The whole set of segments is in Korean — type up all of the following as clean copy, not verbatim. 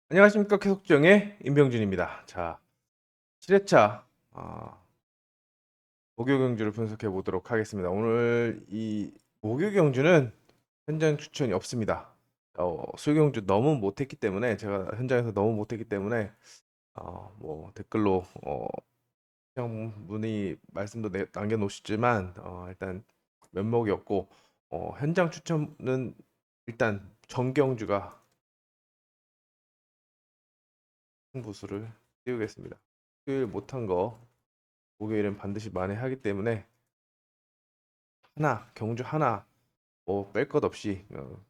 안녕하십니까. 계속정의 임병준입니다. 자, 7회차 목요 경주를 분석해 보도록 하겠습니다. 오늘 이 목요 경주는 현장 추천이 없습니다. 수 경주 너무 못했기 때문에 제가 현장에서 너무 못했기 때문에 뭐 댓글로 그냥 문의 말씀도 남겨놓으시지만 일단 면목이었고 현장 추천은 일단 정경주가 승부수를 띄우겠습니다. 토요일 못한 거 목요일은 반드시 만회하기 때문에 하나 경주 하나 뭐 뺄 것 없이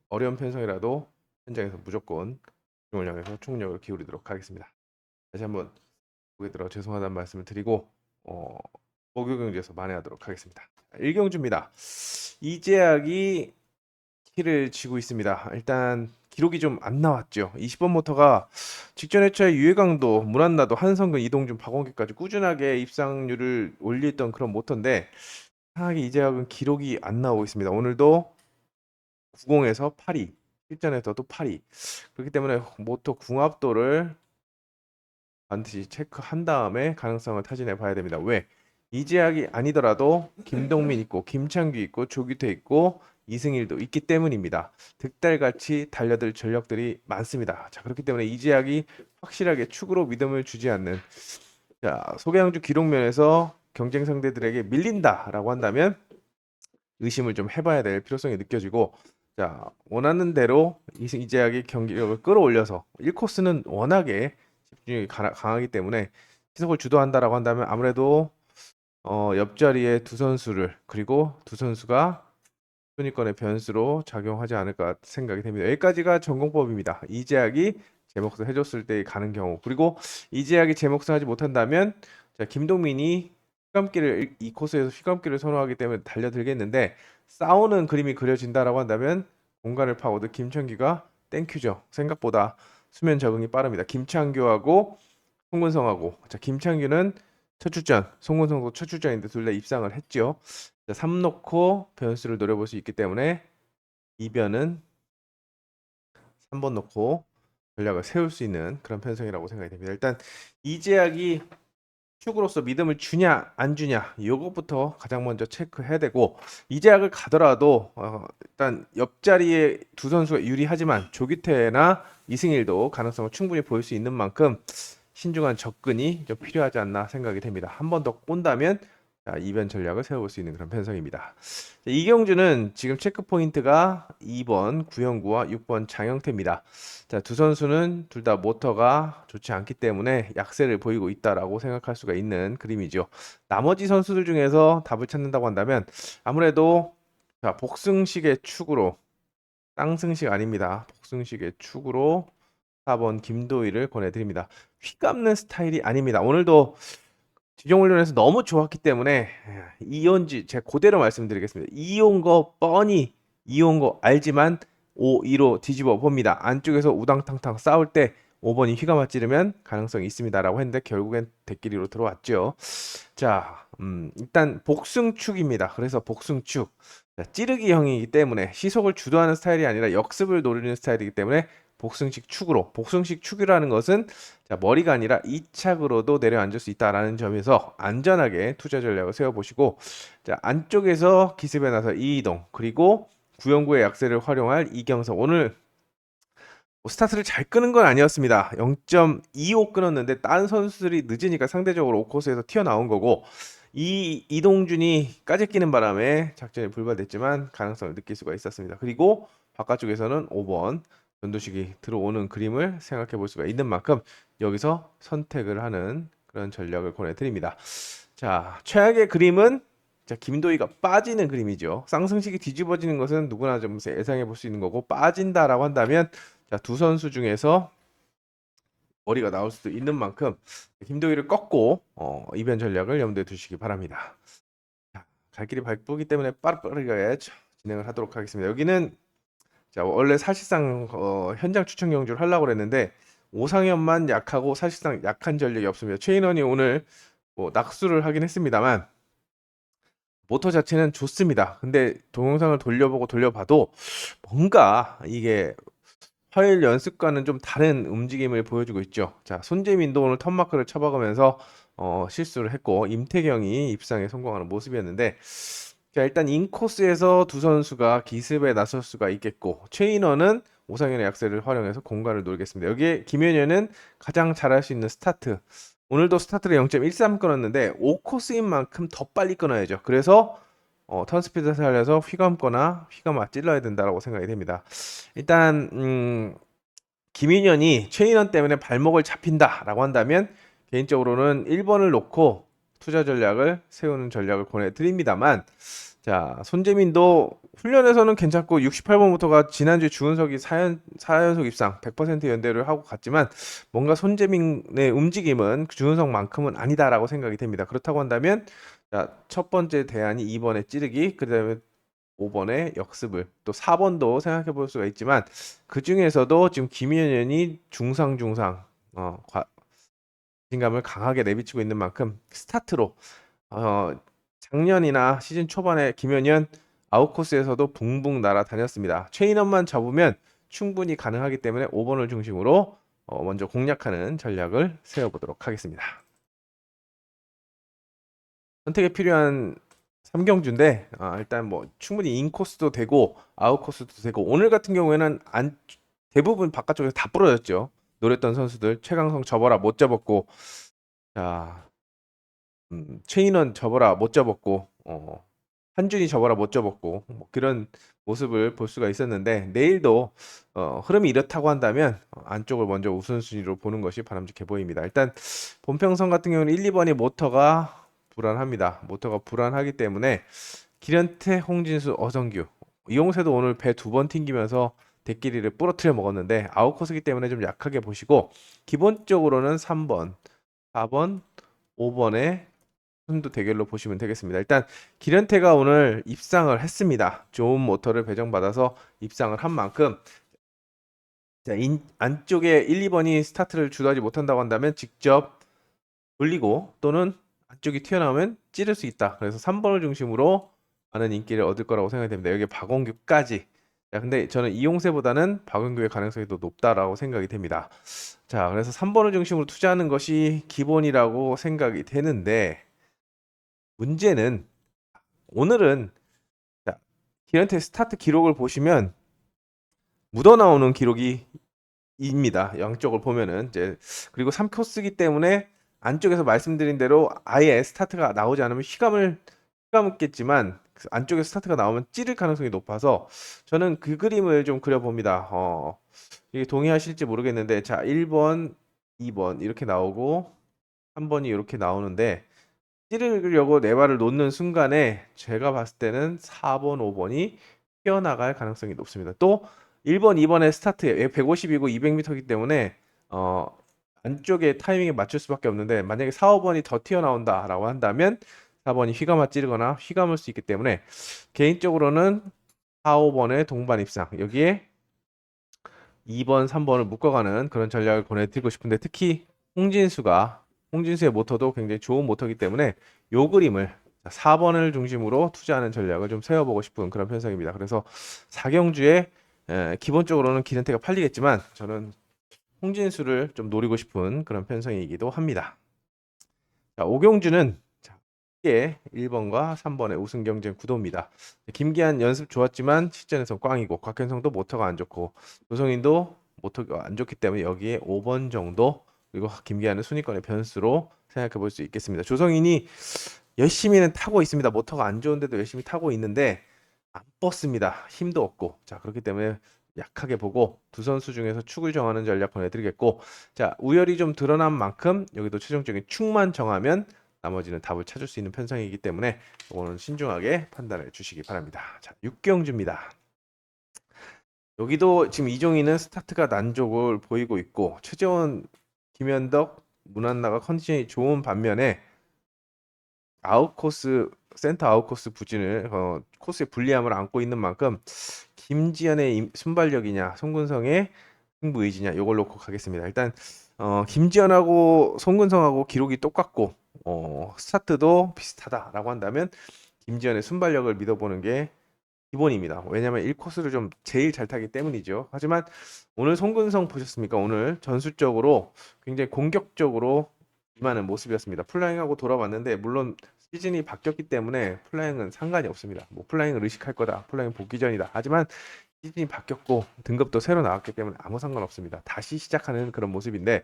어려운 편성이라도 현장에서 무조건 집중을 향해서 총력을 기울이도록 하겠습니다. 다시 한번 보게 들어 죄송하다는 말씀을 드리고 어, 목요 경주에서 만회하도록 하겠습니다. 1경주입니다. 이재학이 키를 쥐고 있습니다. 일단 기록이 좀 안 나왔죠. 20번 모터가 직전 회차에 유해강도, 문한나도, 한성근, 이동준, 박원기까지 꾸준하게 입상률을 올렸던 그런 모터인데 이상하게 이재학은 기록이 안 나오고 있습니다. 오늘도 90에서 8위, 실전에서도 8위. 그렇기 때문에 모터 궁합도를 반드시 체크한 다음에 가능성을 타진해 봐야 됩니다. 왜? 이재학이 아니더라도 김동민 있고 김창규 있고 조규태 있고 이승일도 있기 때문입니다. 득달같이 달려들 전력들이 많습니다. 자, 그렇기 때문에 이재학이 확실하게 축으로 믿음을 주지 않는 소개양주 기록면에서 경쟁 상대들에게 밀린다라고 한다면 의심을 좀 해봐야 될 필요성이 느껴지고 원하는 대로 이재학의 경기력을 끌어올려서 1코스는 워낙에 집중력이 강하기 때문에 시속을 주도한다라고 한다면 아무래도 옆자리에 두 선수를 그리고 두 선수가 순위권의 변수로 작용하지 않을까 생각이 됩니다. 여기까지가 전공법입니다. 이재학이 제 몫을 해줬을 때 가는 경우 그리고 이재학이 제 몫을 하지 못한다면 김동민이 휘감기를 이 코스에서 휘감기를 선호하기 때문에 달려들겠는데 싸우는 그림이 그려진다라고 한다면 공간을 파고든 김창규가 땡큐죠. 생각보다 수면 적응이 빠릅니다. 김창규하고 송근성하고 김창규는 첫 출전, 송근성도 첫 출전인데 둘 다 입상을 했죠. 3 놓고 변수를 노려볼 수 있기 때문에 이변은 3번 놓고 전략을 세울 수 있는 그런 편성이라고 생각이 됩니다. 일단 이재학이 축으로서 믿음을 주냐 안 주냐 이것부터 가장 먼저 체크해야 되고 이재학을 가더라도 일단 옆자리에 두 선수가 유리하지만 조규태나 이승일도 가능성을 충분히 보일 수 있는 만큼 신중한 접근이 좀 필요하지 않나 생각이 됩니다. 한 번 더 꼰다면 이변 전략을 세워볼 수 있는 그런 편성입니다. 이경주는 지금 체크 포인트가 2번 구영구와 6번 장영태입니다. 두 선수는 둘 다 모터가 좋지 않기 때문에 약세를 보이고 있다라고 생각할 수가 있는 그림이죠. 나머지 선수들 중에서 답을 찾는다고 한다면 아무래도 복승식의 축으로 쌍승식 아닙니다. 복승식의 축으로 4번 김도희를 권해드립니다. 휘감는 스타일이 아닙니다. 오늘도 지정훈련에서 너무 좋았기 때문에 이온지 제가 그대로 말씀드리겠습니다. 이온 거 뻔히 이온 거 알지만 5-2로 뒤집어 봅니다. 안쪽에서 우당탕탕 싸울 때 5번이 휘감아 찌르면 가능성이 있습니다라고 했는데 결국엔 대끼리로 들어왔죠. 일단 복승축입니다. 그래서 복승축 찌르기형이기 때문에 시속을 주도하는 스타일이 아니라 역습을 노리는 스타일이기 때문에 복승식 축으로 복승식 축이라는 것은 머리가 아니라 이착으로도 내려앉을 수 있다라는 점에서 안전하게 투자 전략을 세워보시고 안쪽에서 기습에 나서 이이동 그리고 구영구의 약세를 활용할 이경석 오늘 스타트를 잘 끄는 건 아니었습니다. 0.25 끊었는데 다른 선수들이 늦으니까 상대적으로 5코스에서 튀어나온 거고 이 이동준이 까지 끼는 바람에 작전이 불발됐지만 가능성을 느낄 수가 있었습니다. 그리고 바깥쪽에서는 5번 전도식이 들어오는 그림을 생각해 볼 수가 있는 만큼 여기서 선택을 하는 그런 전략을 권해드립니다. 최악의 그림은 김도희가 빠지는 그림이죠. 쌍승식이 뒤집어지는 것은 누구나 좀 예상해 볼 수 있는 거고 빠진다라고 한다면 두 선수 중에서 머리가 나올 수도 있는 만큼 김도희를 꺾고 이변 전략을 염두에 두시기 바랍니다. 갈 길이 바쁘기 때문에 빠르게 진행을 하도록 하겠습니다. 여기는 원래 사실상 현장 추천 경주를 하려고 그랬는데 오상현만 약하고 사실상 약한 전력이 없습니다. 최인원이 오늘 뭐 낙수를 하긴 했습니다만 모터 자체는 좋습니다. 근데 동영상을 돌려보고 돌려봐도 뭔가 이게 화요일 연습과는 좀 다른 움직임을 보여주고 있죠. 자, 손재민도 오늘 턴마크를 쳐박으면서 실수를 했고 임태경이 입상에 성공하는 모습이었는데 자, 일단 인코스에서 두 선수가 기습에 나설 수가 있겠고 최인원은 오상현의 약세를 활용해서 공간을 노리겠습니다. 여기에 김현현은 가장 잘할 수 있는 스타트. 오늘도 스타트를 0.13 끊었는데 5코스인 만큼 더 빨리 끊어야죠. 그래서 턴 스피드를 살려서 휘감거나 휘감아 찔러야 된다라고 생각이 됩니다. 일단 김인현이 최인원 때문에 발목을 잡힌다라고 한다면 개인적으로는 1번을 놓고 투자 전략을 세우는 전략을 권해드립니다만 자 손재민도 훈련에서는 괜찮고 68번부터가 지난주에 주은석이 4연속 입상 100% 연대를 하고 갔지만 뭔가 손재민의 움직임은 주은석만큼은 아니다라고 생각이 됩니다. 그렇다고 한다면 자, 첫 번째 대안이 2번에 찌르기 그 다음에 5번에 역습을 또 4번도 생각해 볼 수가 있지만 그 중에서도 지금 김현현이 중상 자신감을 강하게 내비치고 있는 만큼 스타트로 작년이나 시즌 초반에 김현현 아웃코스에서도 붕붕 날아다녔습니다. 최인원만 잡으면 충분히 가능하기 때문에 5번을 중심으로 먼저 공략하는 전략을 세워보도록 하겠습니다. 선택에 필요한 3경주인데 일단 뭐 충분히 인코스도 되고 아웃코스도 되고 오늘 같은 경우에는 대부분 바깥쪽에서 다 부러졌죠. 노렸던 선수들 최강성 접어라 못 잡았고 자 최인원 접어라 못 잡았고 한준이 접어라 못 접었고 뭐 그런 모습을 볼 수가 있었는데 내일도 흐름이 이렇다고 한다면 안쪽을 먼저 우선순위로 보는 것이 바람직해 보입니다. 일단 본평선 같은 경우는 1, 2번이 모터가 불안합니다. 모터가 불안하기 때문에 기련태, 홍진수, 어성규 이용세도 오늘 배 2번 튕기면서 대끼리를 부러뜨려 먹었는데 아웃코스기 때문에 좀 약하게 보시고 기본적으로는 3번, 4번, 5번에 선두 대결로 보시면 되겠습니다. 일단 기련태가 오늘 입상을 했습니다. 좋은 모터를 배정받아서 입상을 한 만큼 자, 안쪽에 1, 2번이 스타트를 주도하지 못한다고 한다면 직접 돌리고 또는 안쪽이 튀어나오면 찌를 수 있다. 그래서 3번을 중심으로 많은 인기를 얻을 거라고 생각이 됩니다. 여기에 박원규까지. 자, 근데 저는 이용세보다는 박원규의 가능성이 더 높다라고 생각이 됩니다. 자, 그래서 3번을 중심으로 투자하는 것이 기본이라고 생각이 되는데 문제는 오늘은 자, 기런테 스타트 기록을 보시면 묻어나오는 기록이 입니다. 양쪽을 보면은 이제 그리고 3코스기 때문에 안쪽에서 말씀드린 대로 아예 스타트가 나오지 않으면 휘감겠지만 그 안쪽에 스타트가 나오면 찌를 가능성이 높아서 저는 그 그림을 좀 그려봅니다. 이게 동의하실지 모르겠는데 자 1번, 2번 이렇게 나오고 3번이 이렇게 나오는데 찌르려고 네 발을 놓는 순간에 제가 봤을 때는 4번, 5번이 튀어나갈 가능성이 높습니다. 또 1번, 2번의 스타트 150이고 200m이기 때문에 안쪽에 타이밍에 맞출 수밖에 없는데 만약에 4, 5번이 더 튀어나온다라고 한다면 4번이 휘감아 찌르거나 휘감을 수 있기 때문에 개인적으로는 4, 5번의 동반 입상 여기에 2번, 3번을 묶어가는 그런 전략을 권해드리고 싶은데 특히 홍진수의 모터도 굉장히 좋은 모터이기 때문에 요 그림을 4번을 중심으로 투자하는 전략을 좀 세워보고 싶은 그런 편성입니다. 그래서 4경주에 기본적으로는 기른태가 팔리겠지만 저는 홍진수를 좀 노리고 싶은 그런 편성이기도 합니다. 자, 5경주는 1번과 3번의 우승 경쟁 구도입니다. 김기한 연습 좋았지만 실전에서 꽝이고 곽현성도 모터가 안 좋고 조성인도 모터가 안 좋기 때문에 여기에 5번 정도 그리고 김기한은 순위권의 변수로 생각해 볼 수 있겠습니다. 조성인이 열심히는 타고 있습니다. 모터가 안 좋은데도 열심히 타고 있는데 안 뻗습니다. 힘도 없고 자 그렇기 때문에 약하게 보고 두 선수 중에서 축을 정하는 전략 보내드리겠고 자 우열이 좀 드러난 만큼 여기도 최종적인 축만 정하면 나머지는 답을 찾을 수 있는 편성이기 때문에 이거는 신중하게 판단해 주시기 바랍니다. 자 6경주입니다. 여기도 지금 이종희는 스타트가 난족을 보이고 있고 최재원, 김현덕, 문한나가 컨디션이 좋은 반면에 아웃코스 센터 아웃코스 부진을 코스의 불리함을 안고 있는 만큼 김지현의 순발력이냐 송근성의 승부 의지냐 이걸 놓고 가겠습니다. 일단 김지현하고 송근성하고 기록이 똑같고 스타트도 비슷하다라고 한다면 김지현의 순발력을 믿어보는 게 기본입니다. 왜냐면 1코스를 좀 제일 잘 타기 때문이죠. 하지만 오늘 송근성 보셨습니까? 오늘 전술적으로 굉장히 공격적으로 임하는 모습이었습니다. 플라잉하고 돌아왔는데 물론 시즌이 바뀌었기 때문에 플라잉은 상관이 없습니다. 뭐 플라잉을 의식할 거다. 플라잉 복귀 전이다. 하지만 시즌이 바뀌었고 등급도 새로 나왔기 때문에 아무 상관없습니다. 다시 시작하는 그런 모습인데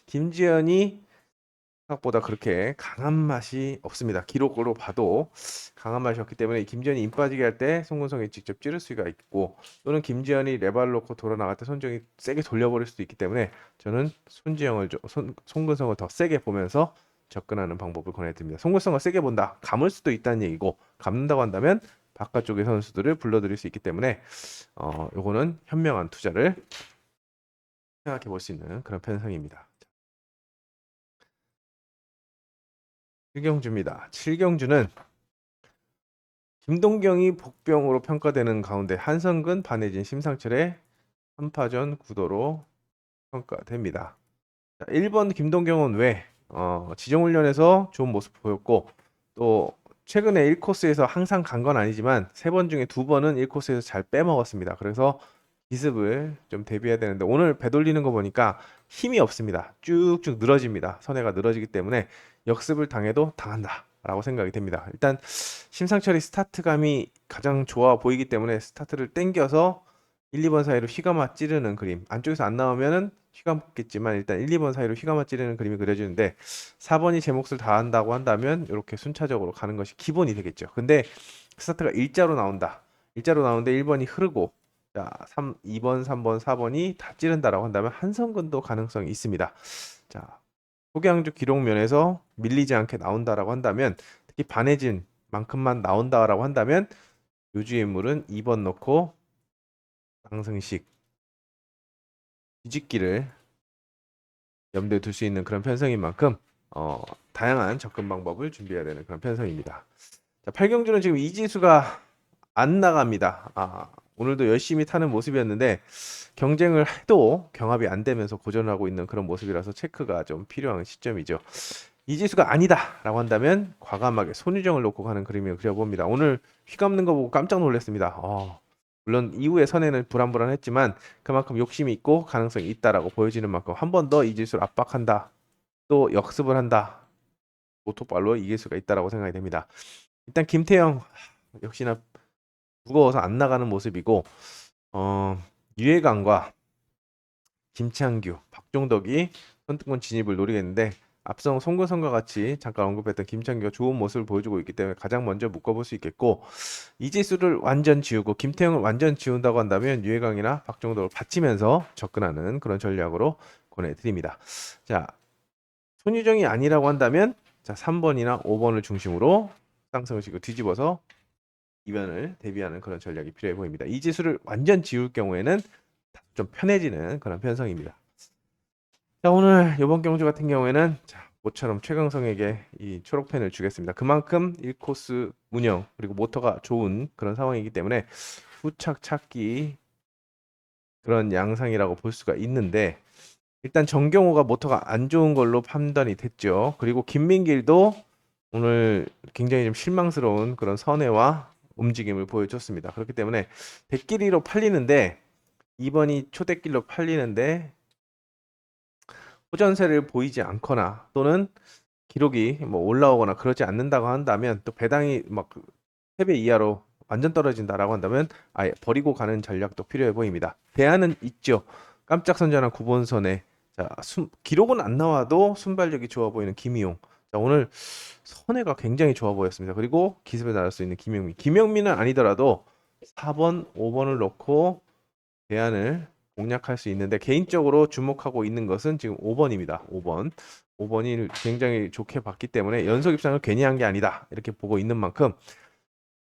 김지현이 생각보다 그렇게 강한 맛이 없습니다. 기록으로 봐도 강한 맛이 없기 때문에 김지현이 임 빠지게 할 때 송근성이 직접 찌를 수가 있고 또는 김지현이 레바를 놓고 돌아 나갈 때 손정이 세게 돌려버릴 수도 있기 때문에 저는 송근성을 더 세게 보면서 접근하는 방법을 권해드립니다. 송근성을 세게 본다. 감을 수도 있다는 얘기고 감는다고 한다면 바깥쪽의 선수들을 불러들일 수 있기 때문에 요거는 현명한 투자를 생각해 볼 수 있는 그런 편성입니다. 7경주입니다. 7경주는 김동경이 복병으로 평가되는 가운데 한성근, 반혜진, 심상철의 3파전 구도로 평가됩니다. 자, 1번 김동경은 왜 지정훈련에서 좋은 모습 보였고 또 최근에 1코스에서 항상 간 건 아니지만 3번 중에 2번은 1코스에서 잘 빼먹었습니다. 그래서 기습을 좀 대비해야 되는데 오늘 배돌리는 거 보니까 힘이 없습니다. 쭉쭉 늘어집니다. 선회가 늘어지기 때문에 역습을 당해도 당한다 라고 생각이 됩니다. 일단 심상철이 스타트감이 가장 좋아 보이기 때문에 스타트를 땡겨서 1, 2번 사이로 휘감아 찌르는 그림, 안쪽에서 안 나오면은 휘감겠지만 일단 1, 2번 사이로 휘감아 찌르는 그림이 그려지는데 4번이 제 몫을 다한다고 한다면 이렇게 순차적으로 가는 것이 기본이 되겠죠. 근데 스타트가 일자로 나온다. 일자로 나오는데 1번이 흐르고 자, 2번, 3번, 4번이 다 찌른다라고 한다면 한성근도 가능성이 있습니다. 자, 소개항주 기록면에서 밀리지 않게 나온다라고 한다면 특히 반해진 만큼만 나온다라고 한다면 요주 인물은 2번 넣고 상승식 뒤집기를 염두에 둘 수 있는 그런 편성인 만큼 다양한 접근 방법을 준비해야 되는 그런 편성입니다. 자, 8경주는 지금 이지수가 안 나갑니다. 오늘도 열심히 타는 모습이었는데 경쟁을 해도 경합이 안 되면서 고전하고 있는 그런 모습이라서 체크가 좀 필요한 시점이죠. 이지수가 아니다라고 한다면 과감하게 손유정을 놓고 가는 그림을 그려봅니다. 오늘 휘감는 거 보고 깜짝 놀랐습니다. 물론 이후의 선에는 불안불안했지만 그만큼 욕심이 있고 가능성이 있다라고 보여지는 만큼 한 번 더 이지수를 압박한다. 또 역습을 한다. 오토발로 이길 수가 있다라고 생각이 됩니다. 일단 김태형 역시나 무거워서 안 나가는 모습이고 유해강과 김창규, 박종덕이 선두권 진입을 노리겠는데 앞서 송근성과 같이 잠깐 언급했던 김창규가 좋은 모습을 보여주고 있기 때문에 가장 먼저 묶어볼 수 있겠고 이지수를 완전 지우고 김태형을 완전 지운다고 한다면 유해강이나 박종덕을 받치면서 접근하는 그런 전략으로 권해드립니다. 자, 손유정이 아니라고 한다면 자 3번이나 5번을 중심으로 쌍성을 치고 뒤집어서 이변을 대비하는 그런 전략이 필요해 보입니다. 이지수를 완전 지울 경우에는 좀 편해지는 그런 편성입니다. 자, 오늘 이번 경주 같은 경우에는 자, 모처럼 최강성에게 이 초록펜을 주겠습니다. 그만큼 1코스 운영 그리고 모터가 좋은 그런 상황이기 때문에 후착 찾기 그런 양상이라고 볼 수가 있는데 일단 정경호가 모터가 안 좋은 걸로 판단이 됐죠. 그리고 김민길도 오늘 굉장히 좀 실망스러운 그런 선회와 움직임을 보여줬습니다. 그렇기 때문에 대끼리로 팔리는데 2번이 초대길로 팔리는데 호전세를 보이지 않거나 또는 기록이 뭐 올라오거나 그러지 않는다고 한다면 또 배당이 막 3배 이하로 완전 떨어진다라고 한다면 아예 버리고 가는 전략도 필요해 보입니다. 대안은 있죠. 깜짝 선전한 9번선에 자, 기록은 안 나와도 순발력이 좋아 보이는 김희용. 자, 오늘 선회가 굉장히 좋아 보였습니다. 그리고 기습에 나갈 수 있는 김영민. 김영민은 아니더라도 4번, 5번을 넣고 대안을 공략할 수 있는데 개인적으로 주목하고 있는 것은 지금 5번입니다. 5번. 5번이 굉장히 좋게 봤기 때문에 연속 입상을 괜히 한 게 아니다. 이렇게 보고 있는 만큼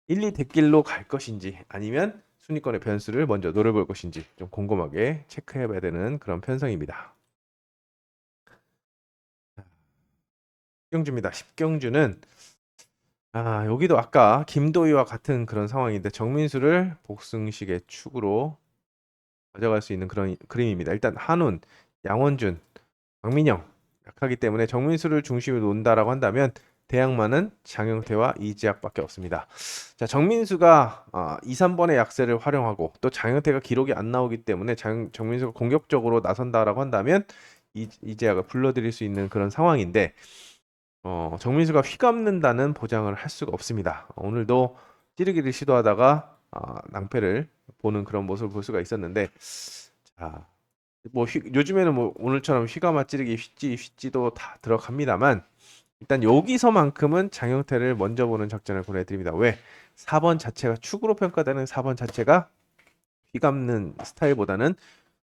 1, 2 대길로 갈 것인지 아니면 순위권의 변수를 먼저 노려볼 것인지 좀 곰곰하게 체크해 봐야 되는 그런 편성입니다. 10경주입니다. 10경주는 여기도 아까 김도희와 같은 그런 상황인데 정민수를 복승식의 축으로 가져갈 수 있는 그런 그림입니다. 일단 한운, 양원준, 박민영 약하기 때문에 정민수를 중심으로 논다라고 한다면 대항마는 장영태와 이재학밖에 없습니다. 자, 정민수가 2, 3번의 약세를 활용하고 또 장영태가 기록이 안 나오기 때문에 정민수가 공격적으로 나선다라고 한다면 이재학을 불러들일 수 있는 그런 상황인데 정민수가 휘감는다는 보장을 할 수가 없습니다. 오늘도 찌르기를 시도하다가 낭패를 보는 그런 모습을 볼 수가 있었는데 자, 뭐 요즘에는 뭐 오늘처럼 휘감아 찌르기 휘찌도 다 들어갑니다만 일단 여기서만큼은 장영태를 먼저 보는 작전을 보내드립니다. 왜? 4번 자체가 축으로 평가되는 4번 자체가 휘감는 스타일보다는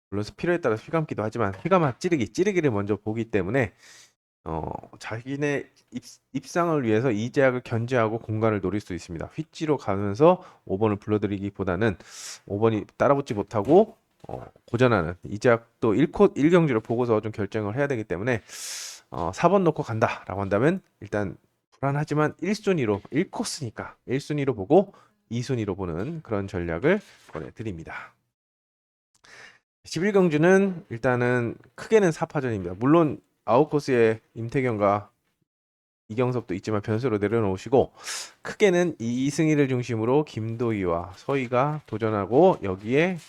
물론 필요에 따라서 휘감기도 하지만 휘감아 찌르기를 먼저 보기 때문에 자기네 입상을 위해서 이재학을 견제하고 공간을 노릴 수 있습니다. 휘지로 가면서 5번을 불러들이기보다는 5번이 따라붙지 못하고 고전하는 이재학도 1경주를 보고서 좀 결정을 해야 되기 때문에 4번 놓고 간다라고 한다면 일단 불안하지만 1순위로 1코스니까 1순위로 보고 2순위로 보는 그런 전략을 보내드립니다. 11경주는 일단은 크게는 4파전입니다. 물론 아웃코스에 임태경과 이경섭도 있지만 변수로 내려놓으시고 크게는 이승희를 중심으로 김도희와 서희가 도전하고 여기에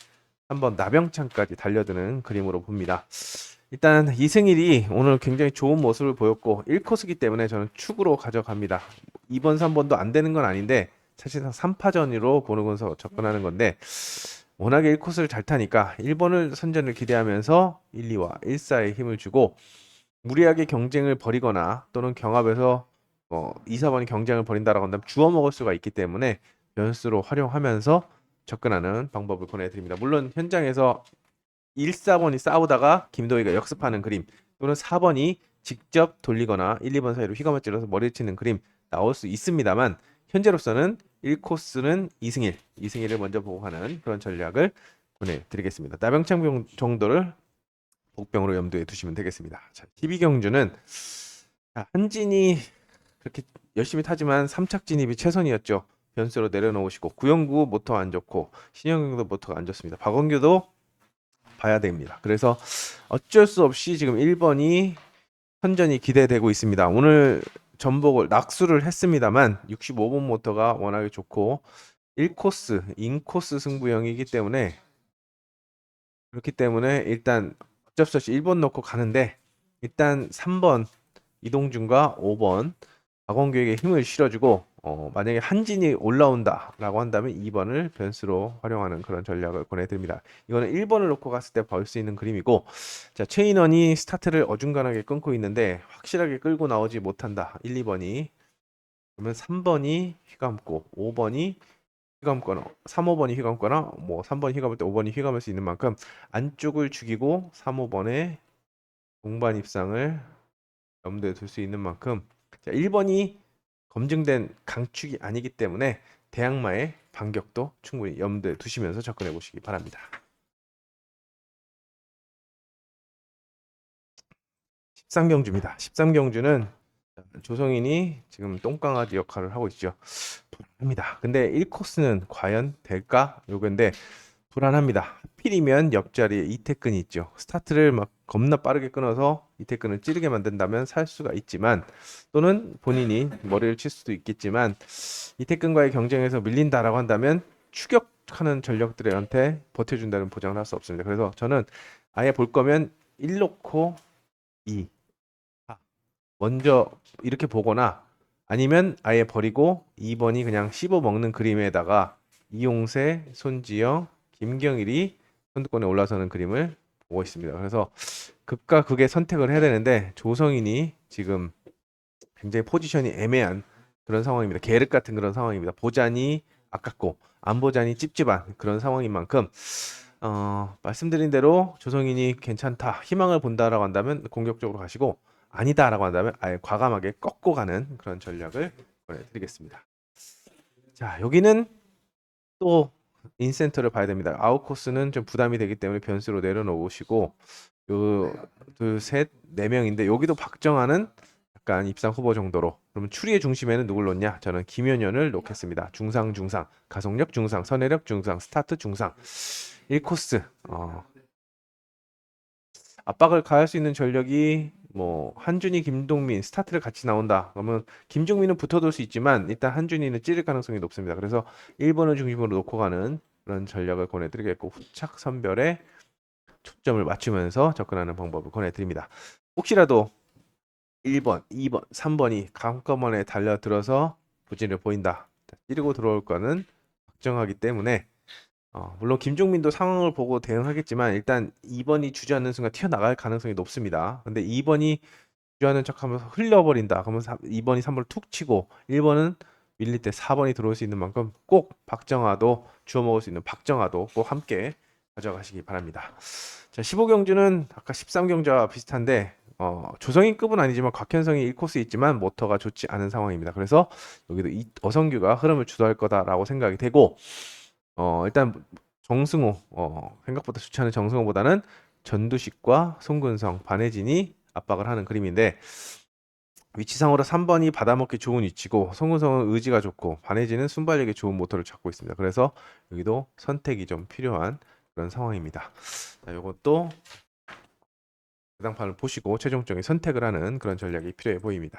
한번 나병창까지 달려드는 그림으로 봅니다. 일단 이승일이 오늘 굉장히 좋은 모습을 보였고 1코스기 때문에 저는 축으로 가져갑니다. 2번, 3번도 안 되는 건 아닌데 사실상 3파전으로 보는면서 접근하는 건데 워낙에 1코스를 잘 타니까 1번을 선전을 기대하면서 1, 2와 1, 4에 힘을 주고 무리하게 경쟁을 벌이거나 또는 경합에서 2, 4번이 경쟁을 벌인다라고 한다면 주워 먹을 수가 있기 때문에 변수로 활용하면서 접근하는 방법을 권해드립니다. 물론 현장에서 1, 4번이 싸우다가 김도희가 역습하는 그림 또는 4번이 직접 돌리거나 1, 2번 사이로 휘감아 찔러서 머리를 치는 그림 나올 수 있습니다만 현재로서는 1코스는 이승일을 먼저 보고 가는 그런 전략을 보내드리겠습니다. 나병창 정도를 복병으로 염두에 두시면 되겠습니다. 자, 12경주는 한진이 그렇게 열심히 타지만 3착 진입이 최선이었죠. 변수로 내려놓으시고 구영구 모터 안 좋고 신영경도 모터가 안 좋습니다. 박원규도 봐야 됩니다. 그래서 어쩔 수 없이 지금 1번이 선전이 기대되고 있습니다. 오늘 전복을 낙수를 했습니다만 65번 모터가 워낙에 좋고 1코스, 인코스 승부형이기 때문에 그렇기 때문에 일단 어쩔 수 없이 1번 넣고 가는데 일단 3번 이동준과 5번 박원규에게 힘을 실어주고 만약에 한진이 올라온다라고 한다면 2번을 변수로 활용하는 그런 전략을 권해드립니다. 이거는 1번을 놓고 갔을 때 볼 수 있는 그림이고 자 최인원이 스타트를 어중간하게 끊고 있는데 확실하게 끌고 나오지 못한다. 1, 2번이 그러면 3번이 휘감고 5번이 휘감거나 3, 5번이 휘감거나 뭐 3번이 휘감을 때 5번이 휘감을 수 있는 만큼 안쪽을 죽이고 3, 5번의 동반 입상을 염두에 둘 수 있는 만큼 자, 1번이 검증된 강축이 아니기 때문에 대항마의 반격도 충분히 염두에 두시면서 접근해 보시기 바랍니다. 13경주입니다. 13경주는 조성인이 지금 똥강아지 역할을 하고 있죠. 불안합니다. 근데 1코스는 과연 될까? 요건데 불안합니다. 하필이면 옆자리에 이태근이 있죠. 스타트를 막 겁나 빠르게 끊어서 이태근을 찌르게 만든다면 살 수가 있지만 또는 본인이 머리를 칠 수도 있겠지만 이태근과의 경쟁에서 밀린다라고 한다면 추격하는 전력들한테 버텨준다는 보장을 할 수 없습니다. 그래서 저는 아예 볼 거면 1 놓고 2 먼저 이렇게 보거나 아니면 아예 버리고 2번이 그냥 씹어 먹는 그림에다가 이용세, 손지영, 김경일이 선두권에 올라서는 그림을 보고 있습니다. 그래서 극과 극의 선택을 해야 되는데 조성인이 지금 굉장히 포지션이 애매한 그런 상황입니다. 계륵 같은 그런 상황입니다. 보자니 아깝고 안 보자니 찝찝한 그런 상황인 만큼 말씀드린 대로 조성인이 괜찮다, 희망을 본다라고 한다면 공격적으로 가시고 아니다라고 한다면 아예 과감하게 꺾고 가는 그런 전략을 보내드리겠습니다. 자, 여기는 또 인센터를 봐야 됩니다. 아웃코스는 좀 부담이 되기 때문에 변수로 내려놓으시고 요 둘, 셋, 네 명인데 여기도 박정하는 약간 입상 후보 정도로 그러면 추리의 중심에는 누굴 놓냐? 저는 김현현을 놓겠습니다. 중상, 가속력 중상, 선회력 중상, 스타트 중상 1코스 압박을 가할 수 있는 전력이 뭐 한준희, 김동민 스타트를 같이 나온다. 그러면 김종민은 붙어둘 수 있지만 일단 한준희는 찌를 가능성이 높습니다. 그래서 1번을 중심으로 놓고 가는 그런 전략을 권해드리겠고 후착 선별에 초점을 맞추면서 접근하는 방법을 권해드립니다. 혹시라도 1번, 2번, 3번이 한꺼번에 달려들어서 부진을 보인다. 찌르고 들어올 거는 확정하기 때문에 물론 김종민도 상황을 보고 대응하겠지만 일단 2번이 주저앉는 순간 튀어나갈 가능성이 높습니다. 근데 2번이 주저하는 척하면서 흘려버린다. 그러면 2번이 3번을 툭 치고 1번은 밀릴 때 4번이 들어올 수 있는 만큼 꼭 박정아도 주워 먹을 수 있는 박정아도 꼭 함께 가져가시기 바랍니다. 자, 15경주는 아까 13경주와 비슷한데 조성인급은 아니지만 곽현성이 1코스 있지만 모터가 좋지 않은 상황입니다. 그래서 여기도 어성규가 흐름을 주도할 거다라고 생각이 되고 일단 정승호 생각보다 좋지 않은 정승호보다는 전두식과 송근성, 반혜진이 압박을 하는 그림인데 위치상으로 3번이 받아먹기 좋은 위치고 송근성은 의지가 좋고 반혜진은 순발력이 좋은 모터를 찾고 있습니다. 그래서 여기도 선택이 좀 필요한 그런 상황입니다. 자, 이것도 해당판을 보시고 최종적인 선택을 하는 그런 전략이 필요해 보입니다.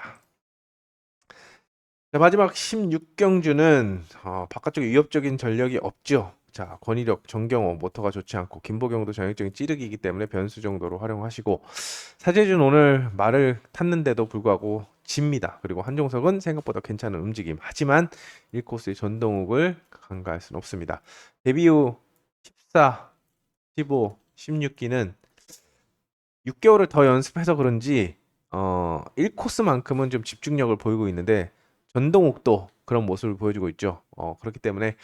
자, 마지막 16경주는 바깥쪽에 위협적인 전력이 없죠. 자, 권희력, 정경호 모터가 좋지 않고 김보경도 전형적인 찌르기이기 때문에 변수 정도로 활용하시고 사재준 오늘 말을 탔는데도 불구하고 집니다. 그리고 한종석은 생각보다 괜찮은 움직임. 하지만 1코스의 전동욱을 간과할 수는 없습니다. 데뷔 후 14, 15, 16기는 6개월을 더 연습해서 그런지 1코스만큼은 좀 집중력을 보이고 있는데 전동욱도 그런 모습을 보여주고 있죠. 그렇기 때문에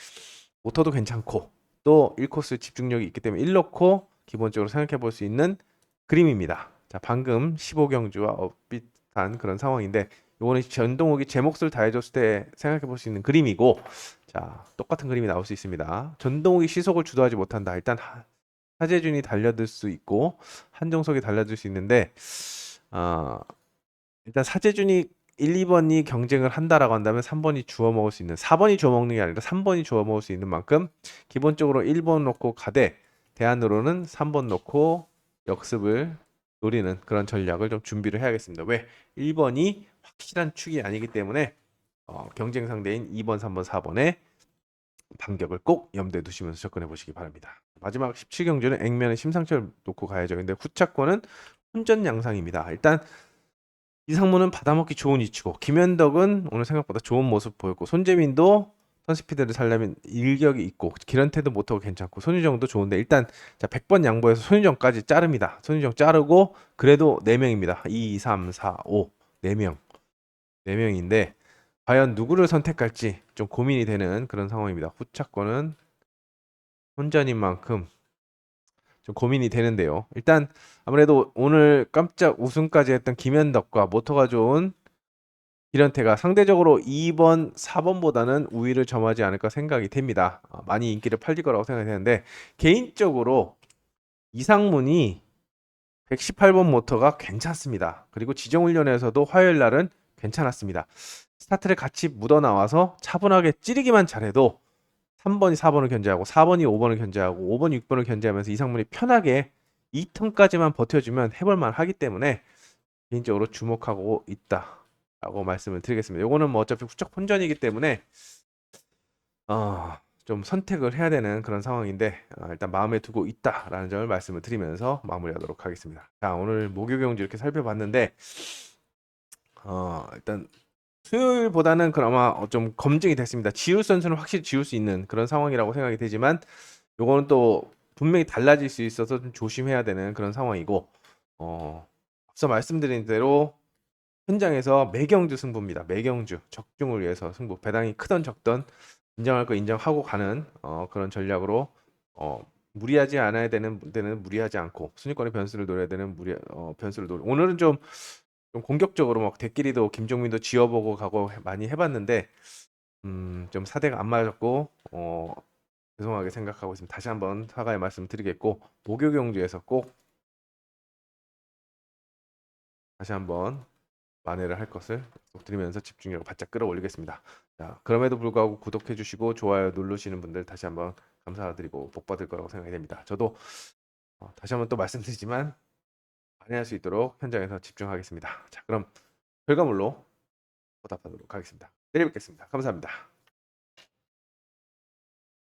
모터도 괜찮고 또 1코스 집중력이 있기 때문에 1넣고 기본적으로 생각해 볼 수 있는 그림입니다. 자, 방금 15경주와 비슷한 그런 상황인데 요거는 전동욱이 제 몫을 다해줬을 때 생각해 볼 수 있는 그림이고 자, 똑같은 그림이 나올 수 있습니다. 전동욱이 시속을 주도하지 못한다. 일단 하재준이 달려들 수 있고 한종석이 달려들 수 있는데 어, 일단 사재준이 1, 2번이 경쟁을 한다라고 한다면 3번이 주워 먹을 수 있는 4번이 주워 먹는 게 아니라 3번이 주워 먹을 수 있는 만큼 기본적으로 1번 놓고 가되 대안으로는 3번 놓고 역습을 노리는 그런 전략을 좀 준비를 해야겠습니다. 왜? 1번이 확실한 축이 아니기 때문에 경쟁 상대인 2번, 3번, 4번에 반격을 꼭 염두에 두시면서 접근해 보시기 바랍니다. 마지막 17경주는 액면에 심상치를 놓고 가야죠. 근데 후차권은 혼전 양상입니다. 일단 이상무는 받아먹기 좋은 위치고 김현덕은 오늘 생각보다 좋은 모습 보였고 손재민도 선스피드를 살려면 일격이 있고 기런테도 모터가 괜찮고 손유정도 좋은데 일단 자 100번 양보해서 손유정까지 자릅니다. 손유정 자르고 그래도 4명입니다. 2, 3, 4, 5 4명 4명인데 과연 누구를 선택할지 좀 고민이 되는 그런 상황입니다. 후차권은 혼전인 만큼 좀 고민이 되는데요. 일단 아무래도 오늘 깜짝 우승까지 했던 김현덕과 모터가 좋은 기런테가 상대적으로 2번, 4번보다는 우위를 점하지 않을까 생각이 됩니다. 많이 인기를 팔릴 거라고 생각이 되는데 개인적으로 이상문이 118번 모터가 괜찮습니다. 그리고 지정훈련에서도 화요일 날은 괜찮았습니다. 스타트를 같이 묻어 나와서 차분하게 찌르기만 잘해도 3번이 4번을 견제하고 4번이 5번을 견제하고 5번이 6번을 견제하면서 이상문이 편하게 2턴까지만 버텨주면 해볼만 하기 때문에 개인적으로 주목하고 있다라고 말씀을 드리겠습니다. 요거는 뭐 어차피 후적 본전이기 때문에 좀 선택을 해야 되는 그런 상황인데 일단 마음에 두고 있다라는 점을 말씀을 드리면서 마무리하도록 하겠습니다. 자, 오늘 목요경주 이렇게 살펴봤는데 일단 수요일보다는 그나마 좀 검증이 됐습니다. 지울 선수는 확실히 지울 수 있는 그런 상황이라고 생각이 되지만 요거는 또 분명히 달라질 수 있어서 좀 조심해야 되는 그런 상황이고 앞서 말씀드린 대로 현장에서 매경주 승부입니다. 매경주 적중을 위해서 승부 배당이 크던 적던 인정할 거 인정하고 가는 그런 전략으로 무리하지 않아야 되는 데는 무리하지 않고 순위권의 변수를 노려야 되는 변수를 노려 오늘은 좀 공격적으로 막 대끼리도 김종민도 지어보고 가고 많이 해봤는데 좀 사대가 안 맞았고 죄송하게 생각하고 있습니다. 다시 한번 사과의 말씀 드리겠고 목요경주에서 꼭 다시 한번 만회를 할 것을 약속드리면서 집중력을 바짝 끌어올리겠습니다. 자, 그럼에도 불구하고 구독해 주시고 좋아요 누르시는 분들 다시 한번 감사드리고 복 받을 거라고 생각이 됩니다. 저도 다시 한번 또 말씀드리지만 만회할 수 있도록 현장에서 집중하겠습니다. 자, 그럼 결과물로 보답하도록 하겠습니다. 내일 뵙겠습니다. 감사합니다.